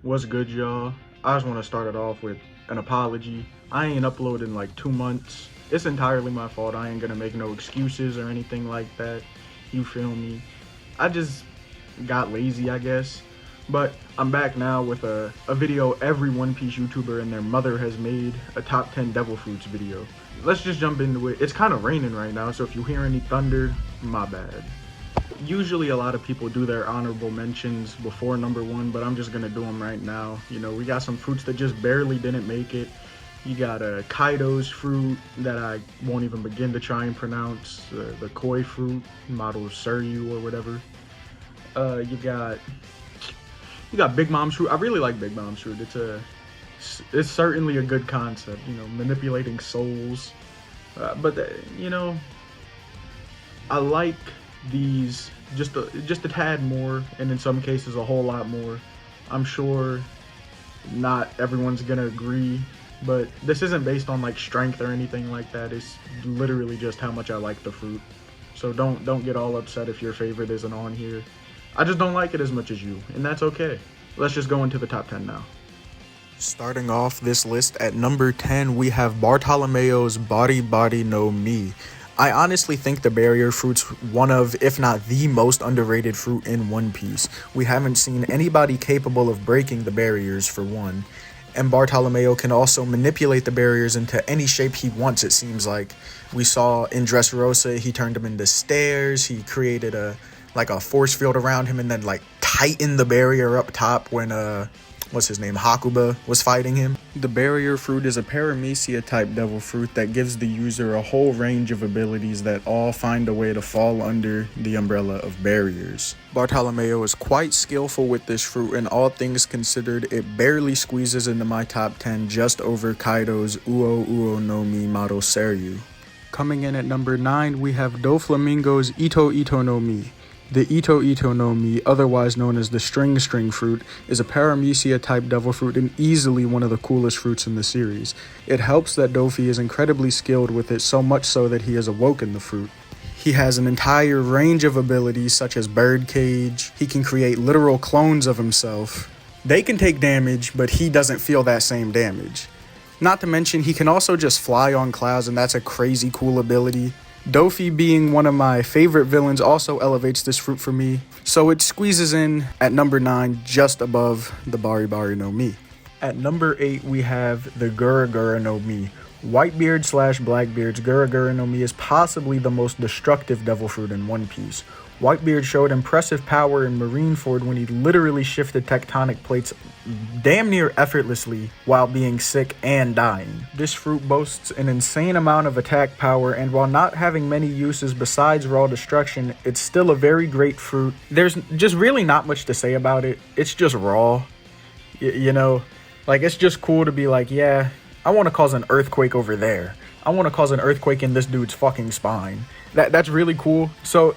What's good, y'all? I just want to start it off with an apology. I ain't uploaded in like 2 months. It's entirely my fault. I ain't gonna make no excuses or anything like that. You feel me? I just got lazy, I guess. But I'm back now with a video every One Piece YouTuber and their mother has made, a top 10 devil fruits video. Let's just jump into it. It's kind of raining right now, so if you hear any thunder, my bad. Usually a lot of people do their honorable mentions before number one, but I'm just gonna do them right now. You know, we got some fruits that just barely didn't make it. You got a Kaido's fruit that I won't even begin to try and pronounce. The koi fruit, model Suryu or whatever. You got Big Mom's fruit. I really like Big Mom's fruit. It's certainly a good concept. You know, manipulating souls. But you know, I like these just a tad more, and in some cases a whole lot more. I'm sure not everyone's gonna agree, but this isn't based on like strength or anything like that. It's literally just how much I like the fruit. So don't get all upset if your favorite isn't on here. I just don't like it as much as you, and that's okay. Let's just go into the top 10 now. Starting off this list at number 10, we have Bartolomeo's Bari Bari no Mi. I honestly think the barrier fruit's one of, if not the most underrated fruit in One Piece. We haven't seen anybody capable of breaking the barriers, for one. And Bartolomeo can also manipulate the barriers into any shape he wants, it seems like. We saw in Dressrosa, he turned them into stairs, he created a force field around him and then like tightened the barrier up top when what's his name, Hakuba, was fighting him. The barrier fruit is a paramecia type devil fruit that gives the user a whole range of abilities that all find a way to fall under the umbrella of barriers. Bartolomeo is quite skillful with this fruit, and all things considered, it barely squeezes into my top 10, just over Kaido's Uo Uo no Mi model Seryu. Coming in at number 9, we have Doflamingo's Ito Ito no Mi. The Ito Ito no Mi, otherwise known as the string fruit, is a paramecia type devil fruit and easily one of the coolest fruits in the series. It helps that Dofi is incredibly skilled with it, so much so that he has awoken the fruit. He has an entire range of abilities such as birdcage. He can create literal clones of himself. They can take damage, but he doesn't feel that same damage. Not to mention, he can also just fly on clouds, and that's a crazy cool ability. Dofi, being one of my favorite villains, also elevates this fruit for me, so it squeezes in at number 9, just above the Bari Bari no Mi. At number 8, we have the Gura Gura no Mi. Whitebeard / Blackbeard's Gura Gura no Mi is possibly the most destructive devil fruit in One Piece. Whitebeard showed impressive power in Marineford when he literally shifted tectonic plates damn near effortlessly while being sick and dying. This fruit boasts an insane amount of attack power, and while not having many uses besides raw destruction, it's still a very great fruit. There's just really not much to say about it. It's just raw. You know, like, it's just cool to be like, yeah, I want to cause an earthquake over there. I want to cause an earthquake in this dude's fucking spine. That's really cool. So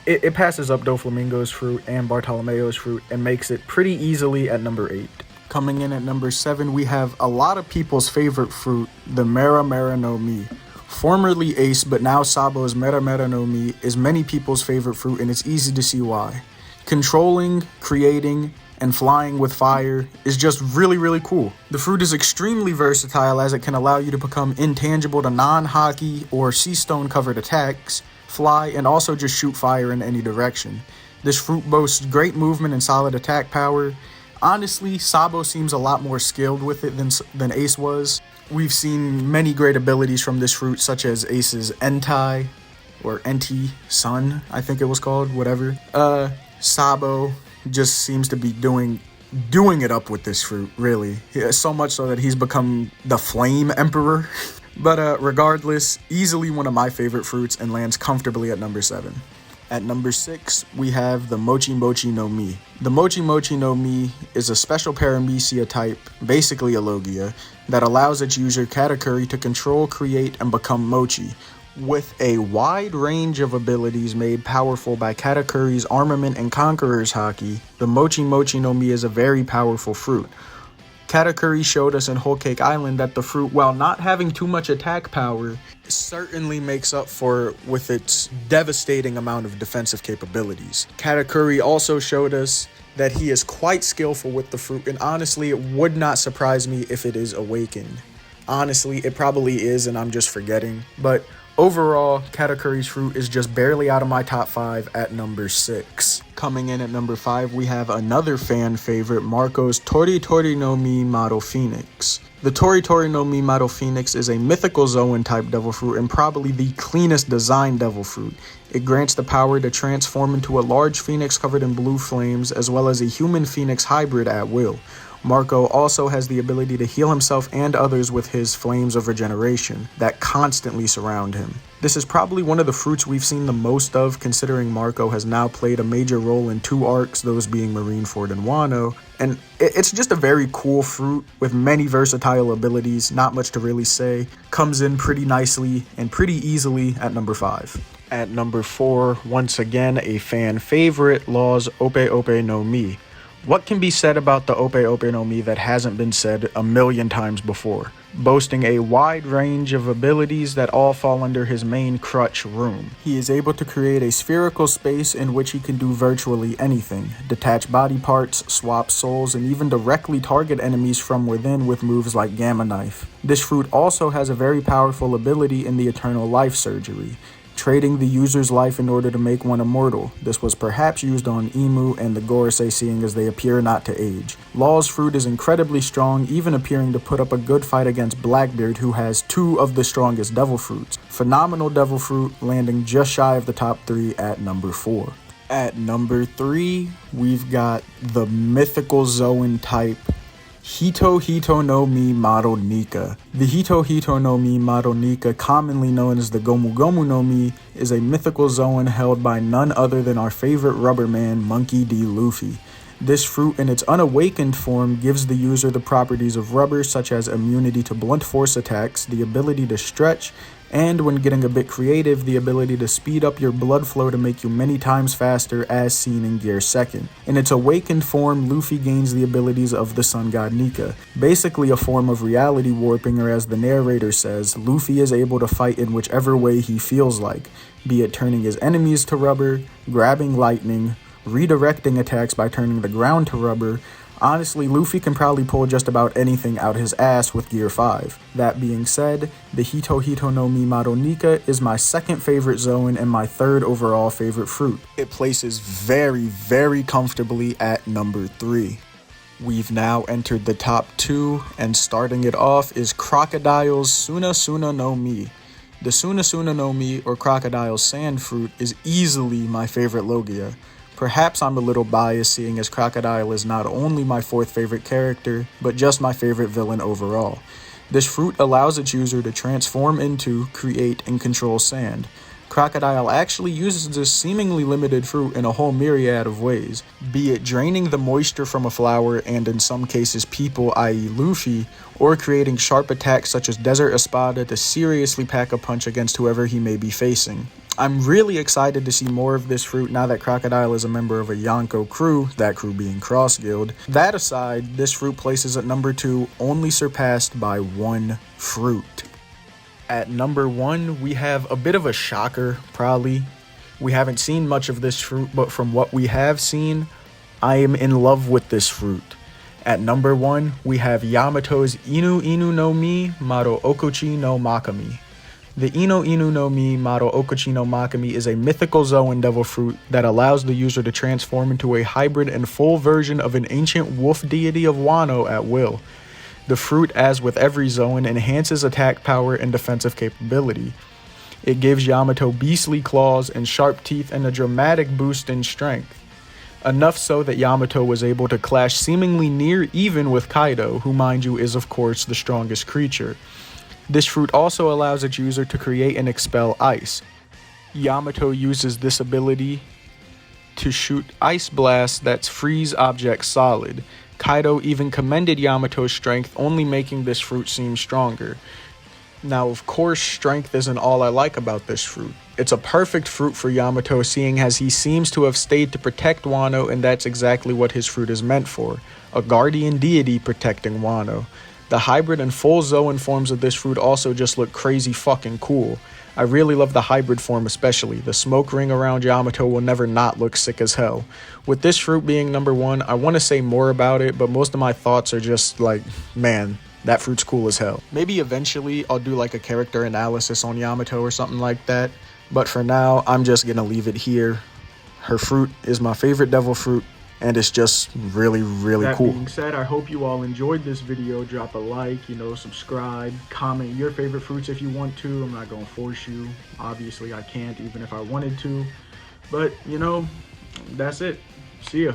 it passes up Doflamingo's fruit and Bartolomeo's fruit and makes it pretty easily at number 8. Coming in at number 7, we have a lot of people's favorite fruit, the Mera Mera no Mi. Formerly Ace, but now Sabo's Mera Mera no Mi is many people's favorite fruit, and it's easy to see why. Controlling, creating, and flying with fire is just really cool. The fruit is extremely versatile, as it can allow you to become intangible to non-hockey or sea stone covered attacks, fly, and also just shoot fire in any direction. This fruit boasts great movement and solid attack power. Honestly, Sabo seems a lot more skilled with it than Ace was. We've seen many great abilities from this fruit, such as Ace's Entai, or Enti Sun, I think it was called, whatever. Sabo just seems to be doing it up with this fruit, really. So much so that he's become the Flame Emperor. But regardless, easily one of my favorite fruits and lands comfortably at number 7. At number 6, we have the Mochi Mochi no Mi. The Mochi Mochi no Mi is a special paramecia type, basically a Logia, that allows its user Katakuri to control, create, and become Mochi. With a wide range of abilities made powerful by Katakuri's Armament and Conqueror's Haki, the Mochi Mochi no Mi is a very powerful fruit. Katakuri showed us in Whole Cake Island that the fruit, while not having too much attack power, certainly makes up for with its devastating amount of defensive capabilities. Katakuri also showed us that he is quite skillful with the fruit, and honestly, it would not surprise me if it is awakened. Honestly, it probably is, and I'm just forgetting. But overall, Katakuri's fruit is just barely out of my top 5 at number 6. Coming in at number 5, we have another fan favorite, Marco's Tori Tori no Mi Model Phoenix. The Tori Tori no Mi Model Phoenix is a mythical Zoan type devil fruit and probably the cleanest designed devil fruit. It grants the power to transform into a large phoenix covered in blue flames, as well as a human phoenix hybrid at will. Marco also has the ability to heal himself and others with his flames of regeneration that constantly surround him. This is probably one of the fruits we've seen the most of, considering Marco has now played a major role in 2 arcs, those being Marineford and Wano. And it's just a very cool fruit with many versatile abilities, not much to really say. Comes in pretty nicely and pretty easily at number 5. At number 4, once again a fan favorite, Law's Ope Ope no Mi. What can be said about the Ope Ope no Mi that hasn't been said a million times before? Boasting a wide range of abilities that all fall under his main crutch, Room. He is able to create a spherical space in which he can do virtually anything. Detach body parts, swap souls, and even directly target enemies from within with moves like Gamma Knife. This fruit also has a very powerful ability in the Eternal Life Surgery, trading the user's life in order to make one immortal. This was perhaps used on Emu and the Gorosei, seeing as they appear not to age. Law's fruit is incredibly strong, even appearing to put up a good fight against Blackbeard, who has 2 of the strongest devil fruits. Phenomenal devil fruit, landing just shy of the top 3 at number 4. At number 3, we've got the mythical Zoan type Hito Hito no Mi Model Nika. The Hito Hito no Mi Model Nika, commonly known as the Gomu Gomu no Mi, is a mythical Zoan held by none other than our favorite rubber man, Monkey D. Luffy. This fruit in its unawakened form gives the user the properties of rubber, such as immunity to blunt force attacks, the ability to stretch, and when getting a bit creative, the ability to speed up your blood flow to make you many times faster, as seen in Gear 2nd. In its awakened form, Luffy gains the abilities of the Sun God Nika, basically a form of reality warping, or as the narrator says, Luffy is able to fight in whichever way he feels like, be it turning his enemies to rubber, grabbing lightning, redirecting attacks by turning the ground to rubber. Honestly, Luffy can probably pull just about anything out his ass with Gear 5. That being said, the Hito Hito no Mi Model Nika is my second favorite Zoan and my third overall favorite fruit. It places very, very comfortably at number 3. We've now entered the top 2, and starting it off is Crocodile's Suna Suna no Mi. The Suna Suna no Mi, or Crocodile's sand fruit, is easily my favorite Logia. Perhaps I'm a little biased, seeing as Crocodile is not only my 4th favorite character, but just my favorite villain overall. This fruit allows its user to transform into, create, and control sand. Crocodile actually uses this seemingly limited fruit in a whole myriad of ways, be it draining the moisture from a flower and in some cases people, i.e. Luffy, or creating sharp attacks such as Desert Espada to seriously pack a punch against whoever he may be facing. I'm really excited to see more of this fruit now that Crocodile is a member of a Yonko crew, that crew being Cross Guild. That aside, this fruit places at number 2, only surpassed by 1 fruit. At number 1, we have a bit of a shocker, probably. We haven't seen much of this fruit, but from what we have seen, I am in love with this fruit. At number 1, we have Yamato's Inu Inu no Mi Maro Okuchi no Makami. The Inu Inu no Mi Maro Okuchi no Makami is a mythical Zoan devil fruit that allows the user to transform into a hybrid and full version of an ancient wolf deity of Wano at will. The fruit, as with every Zoan, enhances attack power and defensive capability. It gives Yamato beastly claws and sharp teeth and a dramatic boost in strength. Enough so that Yamato was able to clash seemingly near even with Kaido, who, mind you, is of course the strongest creature. This fruit also allows its user to create and expel ice. Yamato uses this ability to shoot ice blasts that freeze objects solid. Kaido even commended Yamato's strength, only making this fruit seem stronger. Now, of course, strength isn't all I like about this fruit. It's a perfect fruit for Yamato, seeing as he seems to have stayed to protect Wano, and that's exactly what his fruit is meant for, a guardian deity protecting Wano. The hybrid and full Zoan forms of this fruit also just look crazy fucking cool. I really love the hybrid form especially. The smoke ring around Yamato will never not look sick as hell. With this fruit being number 1, I want to say more about it, but most of my thoughts are just like, man, that fruit's cool as hell. Maybe eventually I'll do like a character analysis on Yamato or something like that, but for now, I'm just gonna leave it here. Her fruit is my favorite devil fruit, and it's just really, really cool. That being said, I hope you all enjoyed this video. Drop a like, subscribe, comment your favorite fruits if you want to. I'm not gonna force you. Obviously, I can't, even if I wanted to. But, that's it. See ya.